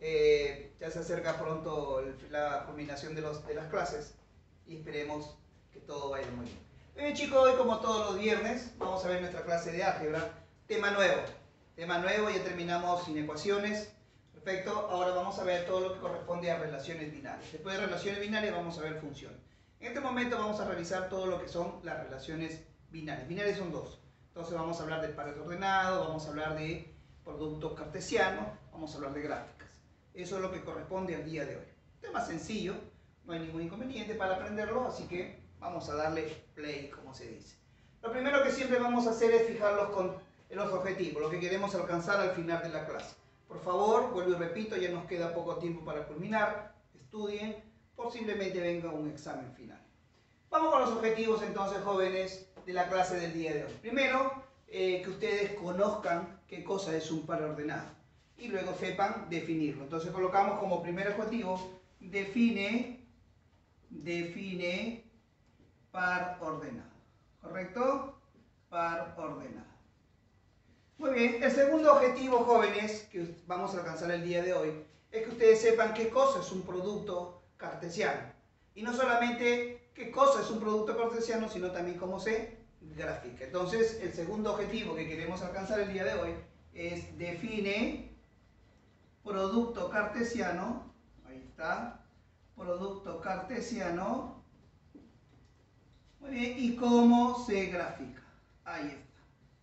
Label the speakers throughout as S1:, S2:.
S1: Ya se acerca pronto la culminación de las clases y esperemos que todo vaya muy bien. Muy bien, chicos, hoy como todos los viernes vamos a ver nuestra clase de álgebra. Tema nuevo, ya terminamos sin ecuaciones. Perfecto, ahora vamos a ver todo lo que corresponde a relaciones binarias. Después de relaciones binarias vamos a ver funciones. En este momento vamos a revisar todo lo que son las relaciones binarias. Binarias son dos. Entonces vamos a hablar de pares ordenados, vamos a hablar de productos cartesianos, vamos a hablar de gráficas. Eso es lo que corresponde al día de hoy. Tema sencillo, no hay ningún inconveniente para aprenderlo, así que vamos a darle play, como se dice. Lo primero que siempre vamos a hacer es fijarlos con los objetivos, lo que queremos alcanzar al final de la clase. Por favor, vuelvo y repito, ya nos queda poco tiempo para culminar, estudien, posiblemente venga un examen final. Vamos con los objetivos entonces, jóvenes, de la clase del día de hoy. Primero, que ustedes conozcan qué cosa es un par ordenado y luego sepan definirlo. Entonces colocamos como primer objetivo, define par ordenado. ¿Correcto? Par ordenado. Muy bien, el segundo objetivo, jóvenes, que vamos a alcanzar el día de hoy, es que ustedes sepan qué cosa es un producto cartesiano. Y no solamente qué cosa es un producto cartesiano, sino también cómo se grafica. Entonces, el segundo objetivo que queremos alcanzar el día de hoy es define producto cartesiano, ahí está, producto cartesiano, muy bien, y cómo se grafica, ahí está.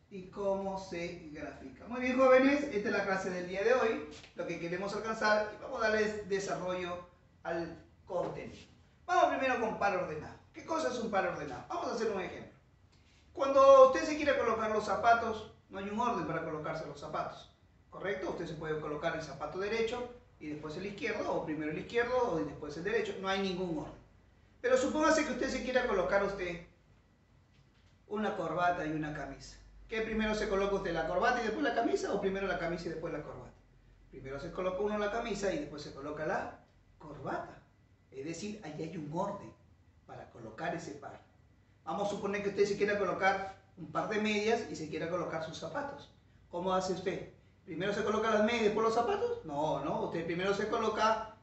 S1: Y cómo se grafica. Muy bien, jóvenes, esta es la clase del día de hoy, lo que queremos alcanzar, y vamos a darles desarrollo al contenido. Vamos primero con par ordenado. ¿Qué cosa es un par ordenado? Vamos a hacer un ejemplo. Cuando usted se quiere colocar los zapatos, no hay un orden para colocarse los zapatos, ¿correcto? Usted se puede colocar el zapato derecho y después el izquierdo, o primero el izquierdo o después el derecho, no hay ningún orden. Pero supóngase que usted se quiera colocar una corbata y una camisa. ¿Qué primero se coloca usted, la corbata y después la camisa, o primero la camisa y después la corbata? Primero se coloca uno la camisa y después se coloca la corbata. Es decir, ahí hay un orden para colocar ese par. Vamos a suponer que usted se quiera colocar un par de medias y se quiera colocar sus zapatos. ¿Cómo hace usted? ¿Primero se coloca las medias y después los zapatos? No, no, usted primero se coloca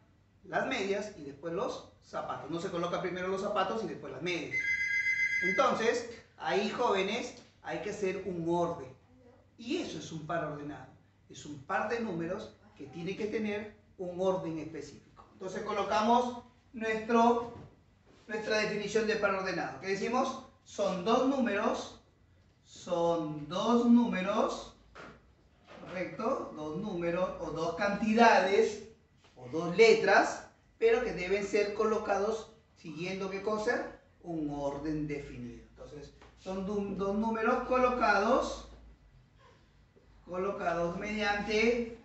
S1: las medias y después los zapatos. No se coloca primero los zapatos y después las medias. Entonces, ahí, jóvenes, hay que hacer un orden. Y eso es un par ordenado. Es un par de números que tiene que tener un orden específico. Entonces colocamos nuestra definición de par ordenado. ¿Qué decimos? Son dos números, ¿correcto? Dos números o dos cantidades o dos letras, pero que deben ser colocados siguiendo ¿qué cosa? Un orden definido. Entonces, son dos números colocados mediante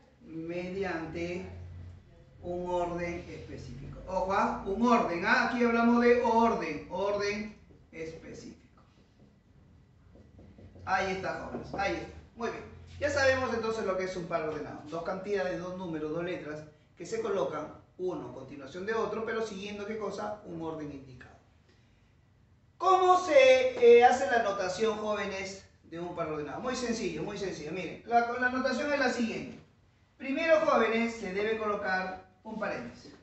S1: un orden específico. Ojo, un orden. Aquí hablamos de orden específico. Ahí está, jóvenes, ahí está. Muy bien. Ya sabemos entonces lo que es un par ordenado. Dos cantidades, dos números, dos letras que se colocan uno a continuación de otro, pero siguiendo ¿qué cosa? Un orden indicado. ¿Cómo se hace la notación, jóvenes, de un par ordenado? Muy sencillo, muy sencillo. Miren, la notación es la siguiente. Primero, jóvenes, se debe colocar un paréntesis.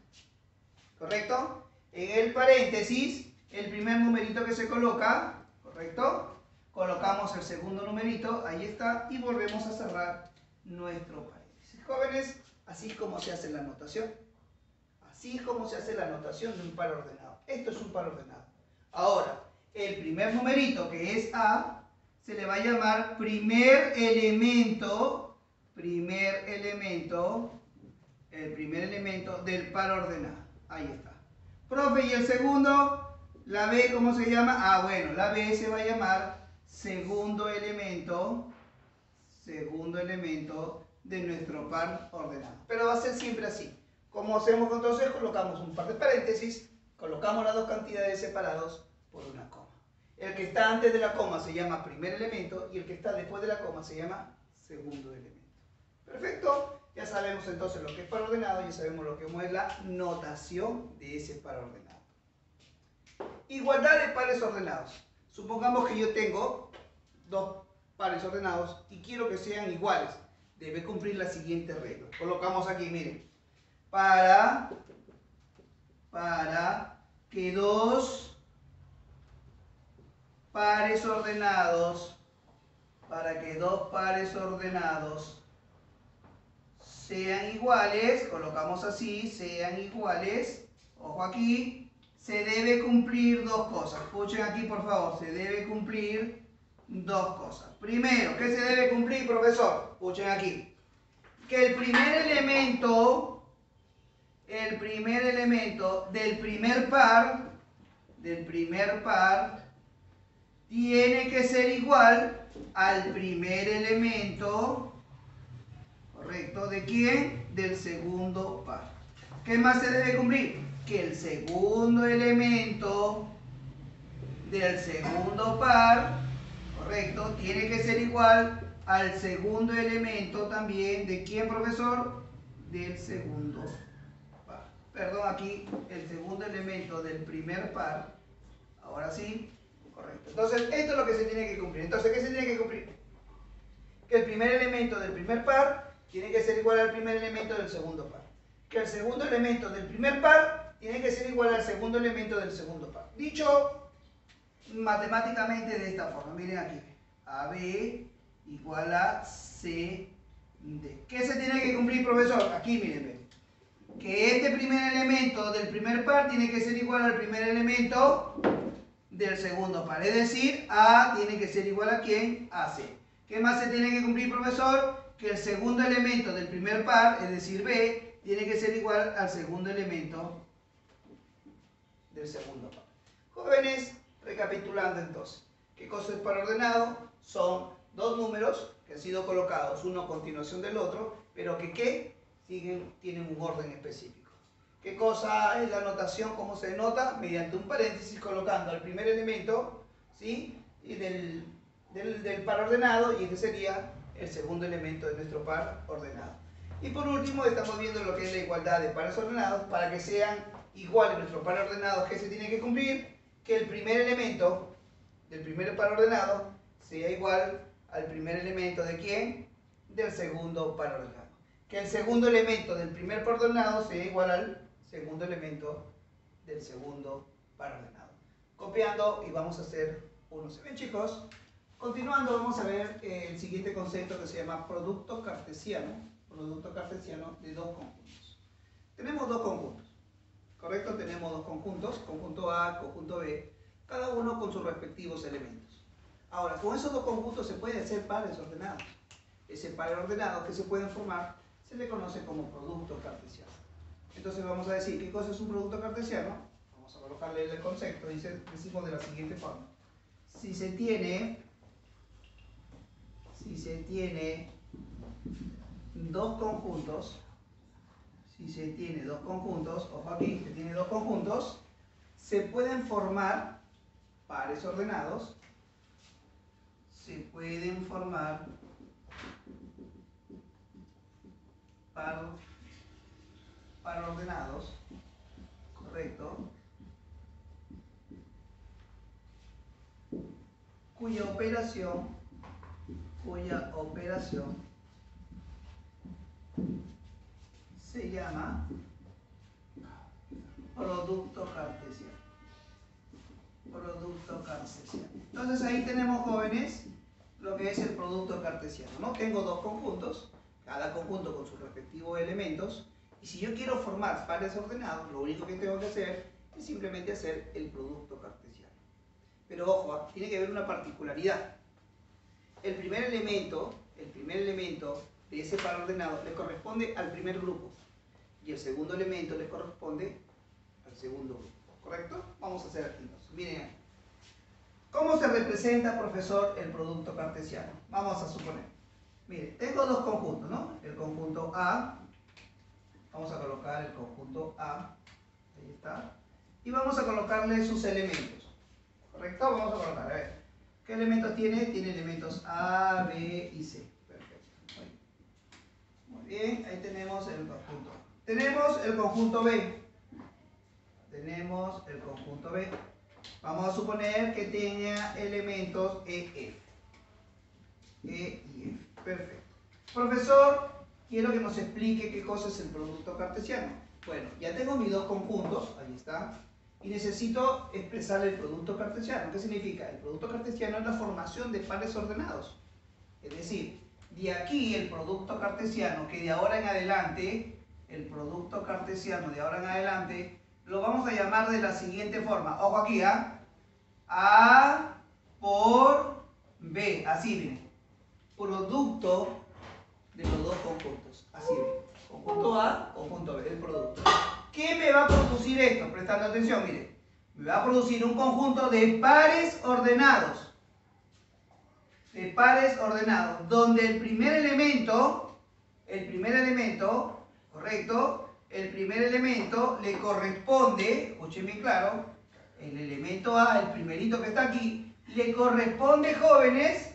S1: ¿Correcto? En el paréntesis, el primer numerito que se coloca, ¿correcto? Colocamos el segundo numerito, ahí está, y volvemos a cerrar nuestro paréntesis. Jóvenes, así es como se hace la notación. Así es como se hace la notación de un par ordenado. Esto es un par ordenado. Ahora, el primer numerito, que es A, se le va a llamar primer elemento del par ordenado. Ahí está. Profe, ¿y el segundo? ¿La B cómo se llama? Ah, bueno, la B se va a llamar segundo elemento de nuestro par ordenado. Pero va a ser siempre así. ¿Cómo hacemos entonces? Colocamos un par de paréntesis, colocamos las dos cantidades separados por una coma. El que está antes de la coma se llama primer elemento y el que está después de la coma se llama segundo elemento. Perfecto, ya sabemos entonces lo que es par ordenado, ya sabemos lo que es la notación de ese par ordenado. Igualdad de pares ordenados. Supongamos que yo tengo dos pares ordenados y quiero que sean iguales. Debe cumplir la siguiente regla. Colocamos aquí, miren. para que dos pares ordenados, sean iguales, colocamos así, sean iguales, ojo aquí, se debe cumplir dos cosas. Escuchen aquí por favor, se debe cumplir dos cosas. Primero, ¿qué se debe cumplir, profesor? Escuchen aquí. Que el primer elemento del primer par tiene que ser igual al primer elemento, ¿correcto? ¿De quién? Del segundo par. ¿Qué más se debe cumplir? Que el segundo elemento del segundo par, ¿correcto? Tiene que ser igual al segundo elemento también. ¿De quién, profesor? Del segundo par. Perdón, aquí el segundo elemento del primer par. Ahora sí, correcto. Entonces, esto es lo que se tiene que cumplir. Entonces, ¿qué se tiene que cumplir? Que el primer elemento del primer par tiene que ser igual al primer elemento del segundo par. Que el segundo elemento del primer par tiene que ser igual al segundo elemento del segundo par. Dicho matemáticamente de esta forma. Miren aquí. AB igual a CD. ¿Qué se tiene que cumplir, profesor? Aquí, miren. Que este primer elemento del primer par tiene que ser igual al primer elemento del segundo par. Es decir, A tiene que ser igual a ¿quién? A C. ¿Qué más se tiene que cumplir, profesor? Que el segundo elemento del primer par, es decir, B, tiene que ser igual al segundo elemento del segundo par. Jóvenes, recapitulando entonces. ¿Qué cosa es par ordenado? Son dos números que han sido colocados uno a continuación del otro, pero que ¿qué? Tienen un orden específico. ¿Qué cosa es la notación? ¿Cómo se denota? Mediante un paréntesis colocando al primer elemento, ¿sí? Y del par ordenado, y este sería el segundo elemento de nuestro par ordenado. Y por último estamos viendo lo que es la igualdad de pares ordenados. Para que sean iguales nuestros pares ordenados, ¿qué se tiene que cumplir? Que el primer elemento del primer par ordenado sea igual al primer elemento ¿de quién? Del segundo par ordenado. Que el segundo elemento del primer par ordenado sea igual al segundo elemento del segundo par ordenado. Copiando y vamos a hacer uno. ¿Se ven, chicos? Continuando, vamos a ver el siguiente concepto que se llama producto cartesiano de dos conjuntos. Tenemos dos conjuntos, ¿correcto? Tenemos dos conjuntos, conjunto A, conjunto B, cada uno con sus respectivos elementos. Ahora, con esos dos conjuntos se pueden hacer pares ordenados. Ese par ordenado que se pueden formar se le conoce como producto cartesiano. Entonces vamos a decir, ¿qué cosa es un producto cartesiano? Vamos a colocarle el concepto, decimos de la siguiente forma. Si se tiene dos conjuntos, ojo aquí, se tiene dos conjuntos, se pueden formar pares ordenados, par ordenados, correcto, cuya operación se llama producto cartesiano. Entonces ahí tenemos, jóvenes, lo que es el producto cartesiano, ¿no? Tengo dos conjuntos, cada conjunto con sus respectivos elementos, y si yo quiero formar pares ordenados, lo único que tengo que hacer es simplemente hacer el producto cartesiano. Pero ojo, tiene que haber una particularidad. El primer elemento de ese par ordenado le corresponde al primer grupo y el segundo elemento le corresponde al segundo grupo, ¿correcto? Vamos a hacer aquí entonces. Miren, ¿cómo se representa, profesor, el producto cartesiano? Vamos a suponer, miren, tengo dos conjuntos, ¿no? El conjunto A, vamos a colocar el conjunto A, ahí está, y vamos a colocarle sus elementos, ¿correcto? Vamos a colocar, a ver, ¿qué elementos tiene? Tiene elementos A, B y C. Perfecto. Muy bien, ahí tenemos el conjunto. Tenemos el conjunto B. Vamos a suponer que tenga elementos E y F. Perfecto. Profesor, quiero que nos explique qué cosa es el producto cartesiano. Bueno, ya tengo mis dos conjuntos, ahí está, y necesito expresar el producto cartesiano. ¿Qué significa? El producto cartesiano es la formación de pares ordenados. Es decir, de aquí el producto cartesiano, que de ahora en adelante, el producto cartesiano de ahora en adelante, lo vamos a llamar de la siguiente forma. Ojo aquí, ¿ah? A por B, así viene. Producto de los dos conjuntos, así viene. Conjunto A, conjunto B, el producto. ¿Qué me va a producir esto? Prestando atención, mire. Me va a producir un conjunto de pares ordenados. De pares ordenados, donde el primer elemento, correcto, el primer elemento le corresponde, escuchen bien claro, el elemento A, el primerito que está aquí, le corresponde, jóvenes,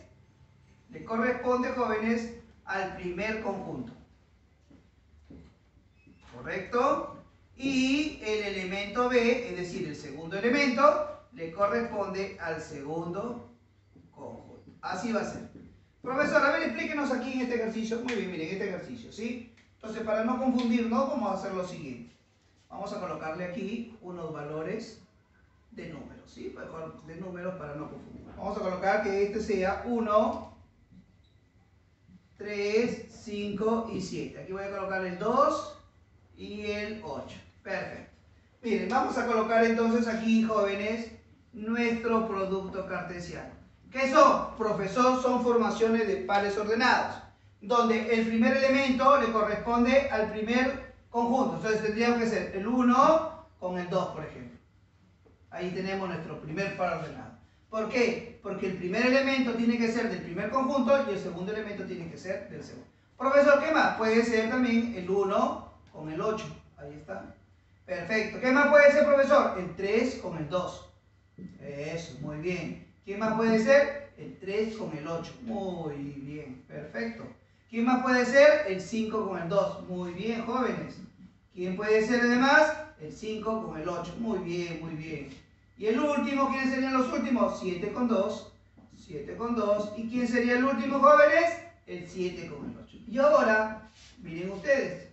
S1: al primer conjunto. ¿Correcto? Y el elemento B, es decir, el segundo elemento, le corresponde al segundo conjunto. Así va a ser. Profesor, a ver, explíquenos aquí en este ejercicio. Muy bien, miren, este ejercicio, ¿sí? Entonces, para no confundirnos, vamos a hacer lo siguiente. Vamos a colocarle aquí unos valores de números, ¿sí? De números para no confundir. Vamos a colocar que este sea 1, 3, 5 y 7. Aquí voy a colocar el 2 y el 8. Perfecto. Miren, vamos a colocar entonces aquí, jóvenes, nuestro producto cartesiano. ¿Qué son? Profesor, son formaciones de pares ordenados, donde el primer elemento le corresponde al primer conjunto. Entonces tendríamos que ser el 1 con el 2, por ejemplo. Ahí tenemos nuestro primer par ordenado. ¿Por qué? Porque el primer elemento tiene que ser del primer conjunto y el segundo elemento tiene que ser del segundo. Profesor, ¿qué más? Puede ser también el 1 con el 8. Ahí está. Perfecto. ¿Qué más puede ser, profesor? El 3 con el 2. Eso, muy bien. ¿Quién más puede ser? El 3 con el 8. Muy bien, perfecto. ¿Quién más puede ser? El 5 con el 2. Muy bien, jóvenes. ¿Quién puede ser además? El 5 con el 8. Muy bien, muy bien. Y el último, ¿quiénes serían los últimos? 7 con 2. 7 con 2. ¿Y quién sería el último, jóvenes? El 7 con el 8. Y ahora, miren ustedes.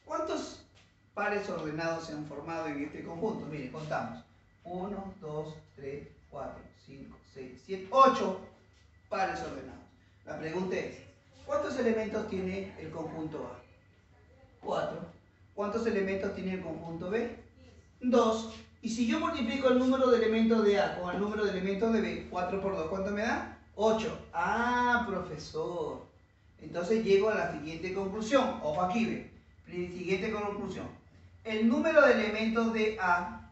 S1: ¿Cuántos pares ordenados se han formado en este conjunto? Miren, contamos. 1, 2, 3, 4, 5, 6, 7, 8 pares ordenados. La pregunta es, ¿cuántos elementos tiene el conjunto A? 4. ¿Cuántos elementos tiene el conjunto B? 2. Y si yo multiplico el número de elementos de A con el número de elementos de B, 4 por 2, ¿cuánto me da? 8. Ah, profesor. Entonces llego a la siguiente conclusión. Ojo aquí, ve. Siguiente conclusión. El número de elementos de A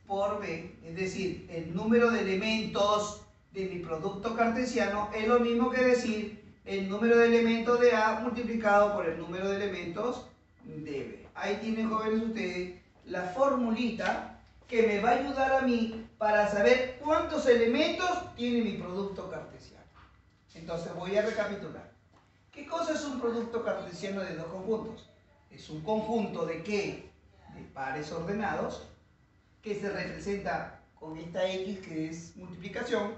S1: por B, es decir, el número de elementos de mi producto cartesiano es lo mismo que decir el número de elementos de A multiplicado por el número de elementos de B. Ahí tienen, jóvenes, ustedes la formulita que me va a ayudar a mí para saber cuántos elementos tiene mi producto cartesiano. Entonces voy a recapitular. ¿Qué cosa es un producto cartesiano de dos conjuntos? Es un conjunto de ¿qué? De pares ordenados, que se representa con esta X que es multiplicación,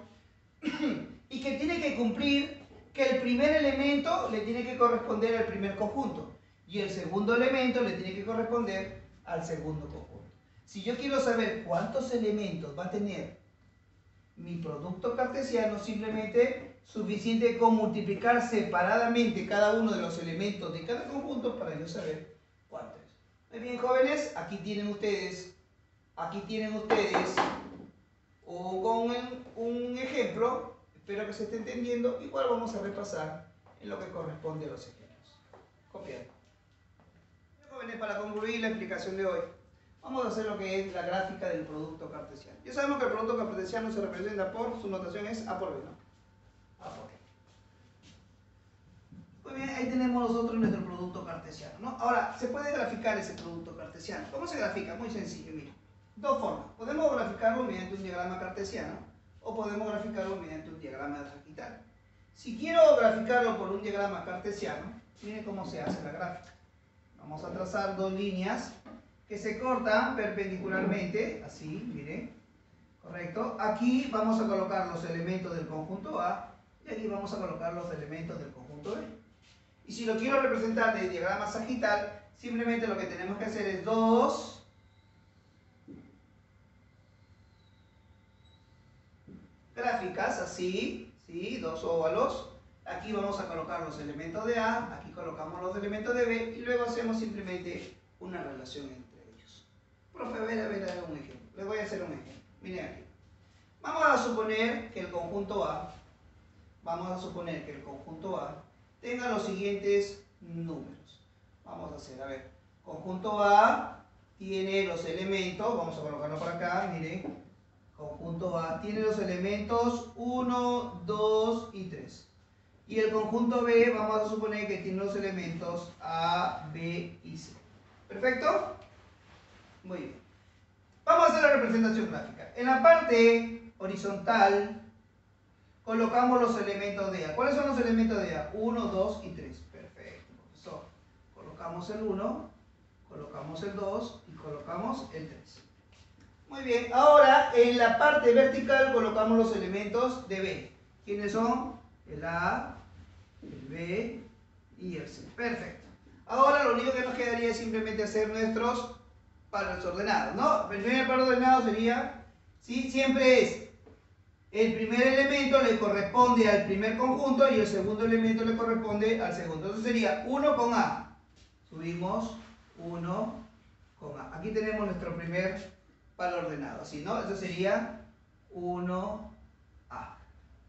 S1: y que tiene que cumplir que el primer elemento le tiene que corresponder al primer conjunto, y el segundo elemento le tiene que corresponder al segundo conjunto. Si yo quiero saber cuántos elementos va a tener mi producto cartesiano, simplemente suficiente con multiplicar separadamente cada uno de los elementos de cada conjunto para yo saber cuánto es. Muy bien, jóvenes, aquí tienen ustedes un ejemplo. Espero que se esté entendiendo. Igual vamos a repasar en lo que corresponde a los ejemplos. Copiar. Jóvenes, para concluir la explicación de hoy, vamos a hacer lo que es la gráfica del producto cartesiano. Ya sabemos que el producto cartesiano se representa por, su notación es A por B, ¿no? A por B. Muy bien, ahí tenemos nosotros nuestro producto cartesiano, ¿no? Ahora, ¿se puede graficar ese producto cartesiano? ¿Cómo se grafica? Muy sencillo, mira. Dos formas. Podemos graficarlo mediante un diagrama cartesiano o podemos graficarlo mediante un diagrama sagital. Si quiero graficarlo por un diagrama cartesiano, miren cómo se hace la gráfica. Vamos a trazar dos líneas que se cortan perpendicularmente, así, miren, correcto. Aquí vamos a colocar los elementos del conjunto A y aquí vamos a colocar los elementos del conjunto B. Y si lo quiero representar de diagrama sagital, simplemente lo que tenemos que hacer es 2 gráficas, así, ¿sí? 2 óvalos. Aquí vamos a colocar los elementos de A, aquí colocamos los elementos de B y luego hacemos simplemente una relación entre ellos. Profe, a ver, un ejemplo. Les voy a hacer un ejemplo. Miren aquí. Vamos a suponer que el conjunto A, tenga los siguientes números. Vamos a hacer, a ver, conjunto A tiene los elementos, vamos a colocarlo por acá, miren. Conjunto A tiene los elementos 1, 2 y 3. Y el conjunto B vamos a suponer que tiene los elementos A, B y C. ¿Perfecto? Muy bien. Vamos a hacer la representación gráfica. En la parte horizontal colocamos los elementos de A. ¿Cuáles son los elementos de A? 1, 2 y 3. Perfecto, profesor. Colocamos el 1, colocamos el 2 y colocamos el 3. Muy bien, ahora en la parte vertical colocamos los elementos de B. ¿Quiénes son? El A, el B y el C. Perfecto. Ahora lo único que nos quedaría es simplemente hacer nuestros pares ordenados, ¿no? El primer par ordenado sería, ¿sí? Siempre es el primer elemento le corresponde al primer conjunto y el segundo elemento le corresponde al segundo. Entonces sería 1 con A. Subimos 1 con A. Aquí tenemos nuestro primer par ordenado, ¿sí, no? Eso sería 1A.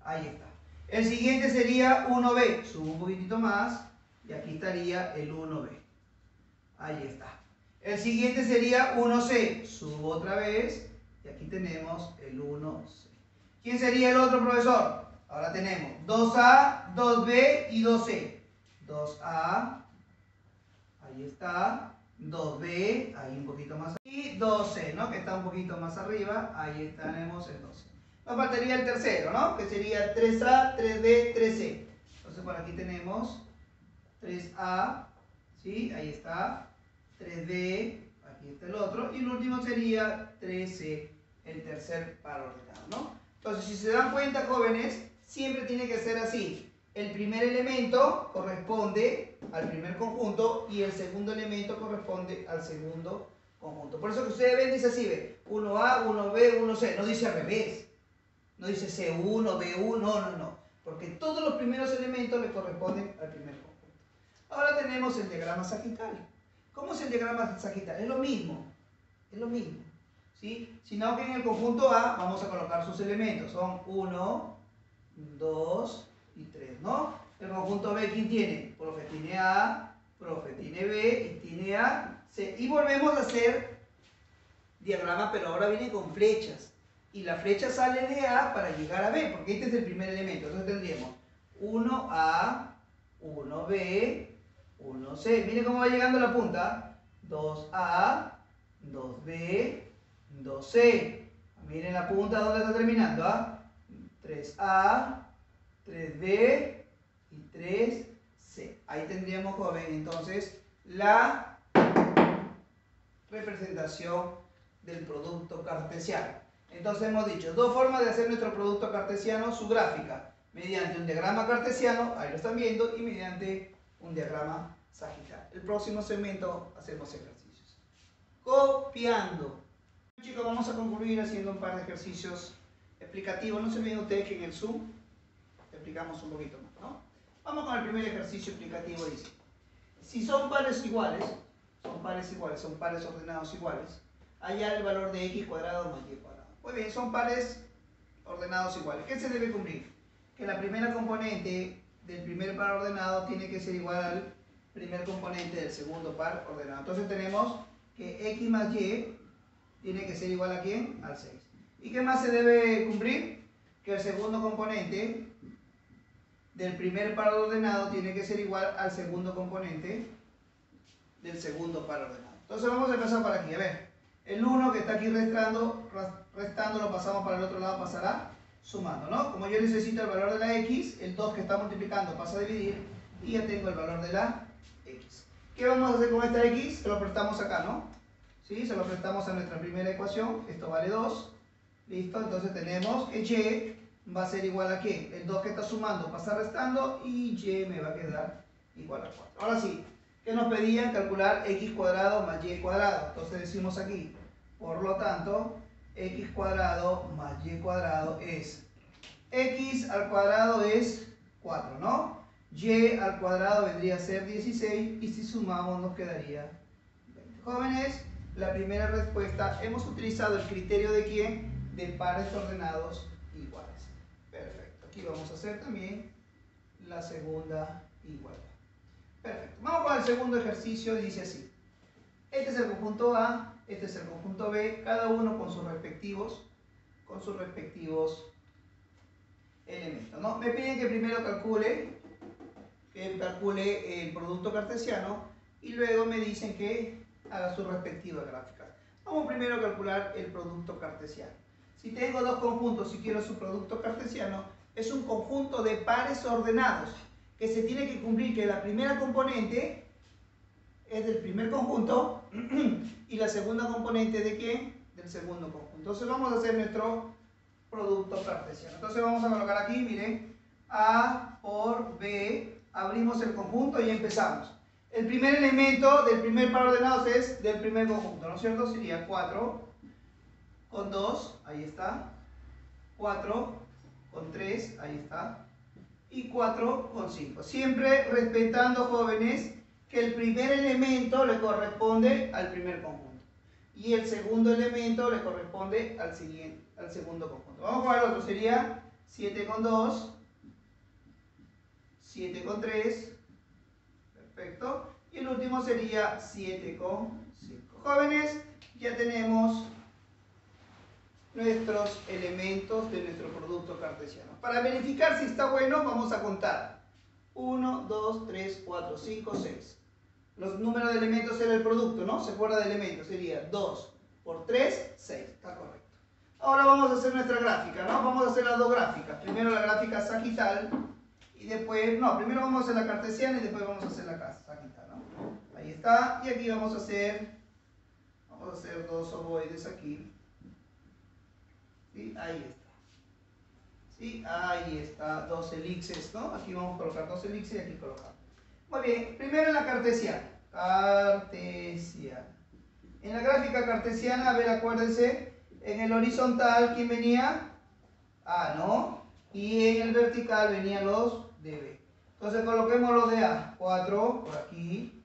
S1: Ahí está. El siguiente sería 1B. Subo un poquitito más y aquí estaría el 1B. Ahí está. El siguiente sería 1C. Subo otra vez y aquí tenemos el 1C. ¿Quién sería el otro, profesor? Ahora tenemos 2A, 2B y 2C. 2A, ahí está. 2B, ahí un poquito más. Y 2C, ¿no? Que está un poquito más arriba. Ahí tenemos el 12. Nos faltaría el tercero, ¿no? Que sería 3A, 3B, 3C. Entonces por aquí tenemos 3A, ¿sí? Ahí está. 3B, aquí está el otro. Y el último sería 3C, el tercer par ordenado, ¿no? Entonces, si se dan cuenta, jóvenes, siempre tiene que ser así. El primer elemento corresponde al primer conjunto y el segundo elemento corresponde al segundo conjunto. Por eso que ustedes ven, dice así, ve, 1A, 1B, 1C. No dice al revés. No dice C1, B1, no. Porque todos los primeros elementos le corresponden al primer conjunto. Ahora tenemos el diagrama sagital. ¿Cómo es el diagrama sagital? Es lo mismo. ¿Sí? Sino que en el conjunto A vamos a colocar sus elementos. Son 1, 2 y 3, ¿no? El conjunto B, ¿quién tiene? Profe tiene A, profe tiene B y tiene A, C. Y volvemos a hacer diagrama, pero ahora viene con flechas. Y la flecha sale de A para llegar a B, porque este es el primer elemento. Entonces tendríamos 1A, 1B, 1C. Miren cómo va llegando la punta. 2A, 2B, 2C. Miren la punta donde está terminando. 3A, 3B y 3C. Ahí tendríamos, joven, entonces la representación del producto cartesiano. Entonces hemos dicho dos formas de hacer nuestro producto cartesiano, su gráfica, mediante un diagrama cartesiano, ahí lo están viendo, y mediante un diagrama sagital. El próximo segmento hacemos ejercicios. Copiando. Chicos, vamos a concluir haciendo un par de ejercicios explicativos. No se olviden ustedes que en el Zoom explicamos un poquito más, ¿no? Vamos con el primer ejercicio explicativo. Dice, si son pares iguales, son pares ordenados iguales, hallar el valor de x cuadrado más y cuadrado. Muy bien, son pares ordenados iguales. ¿Qué se debe cumplir? Que la primera componente del primer par ordenado tiene que ser igual al primer componente del segundo par ordenado. Entonces tenemos que x más y tiene que ser igual a ¿quién? Al 6. ¿Y qué más se debe cumplir? Que el segundo componente del primer par ordenado tiene que ser igual al segundo componente del segundo par ordenado. Entonces vamos a empezar por aquí. A ver, el 1 que está aquí restando lo pasamos para el otro lado, pasará sumando, ¿no? Como yo necesito el valor de la x, el 2 que está multiplicando pasa a dividir y ya tengo el valor de la x. ¿Qué vamos a hacer con esta x? Se lo prestamos acá, ¿no? ¿Sí? Se lo prestamos a nuestra primera ecuación. Esto vale 2. ¿Listo? Entonces tenemos que y va a ser igual a ¿qué? El 2 que está sumando pasa restando y y me va a quedar igual a 4. Ahora sí, ¿Qué nos pedían? Calcular x cuadrado más y cuadrado. Entonces decimos aquí, por lo tanto, x cuadrado más y cuadrado es x al cuadrado es 4, ¿no? Y al cuadrado vendría a ser 16 y si sumamos nos quedaría 20. Jóvenes, la primera respuesta, hemos utilizado el criterio de ¿quién? De pares ordenados iguales. Perfecto. Aquí vamos a hacer también la segunda igualdad. Perfecto. Vamos con el segundo ejercicio, dice así. Este es el conjunto A, este es el conjunto B, cada uno con sus respectivos elementos, ¿no? Me piden que primero calcule el producto cartesiano y luego me dicen que haga sus respectivas gráficas. Vamos primero a calcular el producto cartesiano. Si tengo dos conjuntos y quiero su producto cartesiano, es un conjunto de pares ordenados que se tiene que cumplir que la primera componente es del primer conjunto y la segunda componente ¿de quién? Del segundo conjunto. Entonces vamos a hacer nuestro producto cartesiano. Entonces vamos a colocar aquí, miren, A por B, abrimos el conjunto y empezamos. El primer elemento del primer par ordenado es del primer conjunto, ¿no es cierto? Sería 4 con 2, ahí está, 4 con 3, ahí está, y 4 con 5. Siempre respetando, jóvenes, que el primer elemento le corresponde al primer conjunto y el segundo elemento le corresponde al segundo conjunto. Vamos con el otro, sería 7 con 2, 7 con 3, perfecto, y el último sería 7 con 5. Jóvenes, ya tenemos nuestros elementos de nuestro producto cartesiano. Para verificar si está bueno, vamos a contar 1, 2, 3, 4, 5, 6. Los números de elementos era el producto, ¿no? Se acuerda de elementos, sería 2 por 3, 6. Está correcto. Ahora vamos a hacer nuestra gráfica, ¿no? Vamos a hacer las dos gráficas. Primero la gráfica sagital y después, no, primero vamos a hacer la cartesiana y después vamos a hacer la sagital, ¿no? Ahí está. Y aquí vamos a hacer dos ovoides aquí. ¿Sí? Ahí está. ¿Sí? Ahí está, dos elipses, ¿no? Aquí vamos a colocar dos elipses y aquí colocamos. Muy bien, primero en la cartesiana. Cartesiana. En la gráfica cartesiana, a ver, acuérdense, en el horizontal, ¿quién venía? A, ¿no? Y en el vertical venían los de B. Entonces coloquemos los de A. 4 por aquí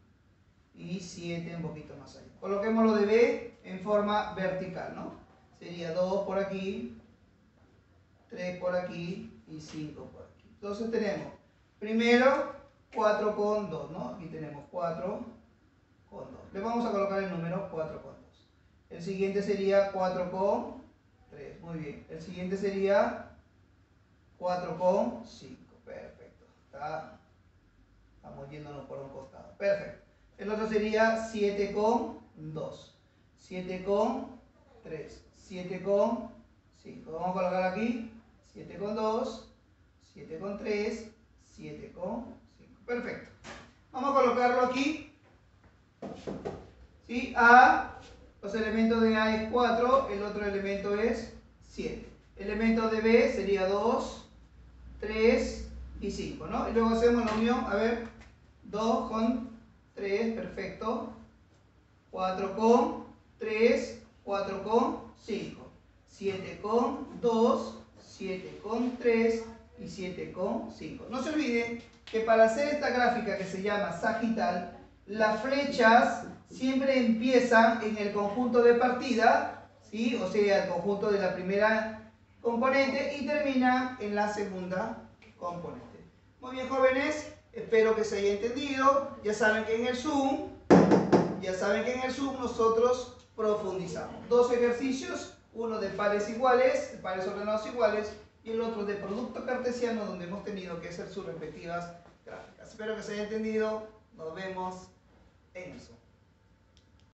S1: y 7 un poquito más allá. Coloquemos los de B en forma vertical, ¿no? Sería 2 por aquí, 3 por aquí y 5 por aquí. Entonces tenemos, primero, 4 con 2, ¿no? Aquí tenemos 4 con 2. Le vamos a colocar el número 4 con 2. El siguiente sería 4 con 3. Muy bien. El siguiente sería 4 con 5. Perfecto. Estamos yéndonos por un costado. Perfecto. El otro sería 7 con 2. 7 con 3. 7 con 5. Vamos a colocar aquí 7 con 2, 7 con 3, 7 con 5. Perfecto. Vamos a colocarlo aquí. ¿Sí? A, los elementos de A es 4, el otro elemento es 7. Elemento de B sería 2, 3 y 5, ¿no? Y luego hacemos la unión, a ver, 2 con 3, perfecto. 4 con 3, 4 con 5. 7 con 2, 7 con 3 y 7 con 5. No se olviden que para hacer esta gráfica que se llama sagital, las flechas siempre empiezan en el conjunto de partida, ¿sí? O sea, el conjunto de la primera componente y termina en la segunda componente. Muy bien, jóvenes, espero que se haya entendido. Ya saben que en el Zoom nosotros profundizamos. Dos ejercicios, uno de pares iguales, de pares ordenados iguales, y el otro de producto cartesiano, donde hemos tenido que hacer sus respectivas gráficas. Espero que se haya entendido. Nos vemos en el Zoom.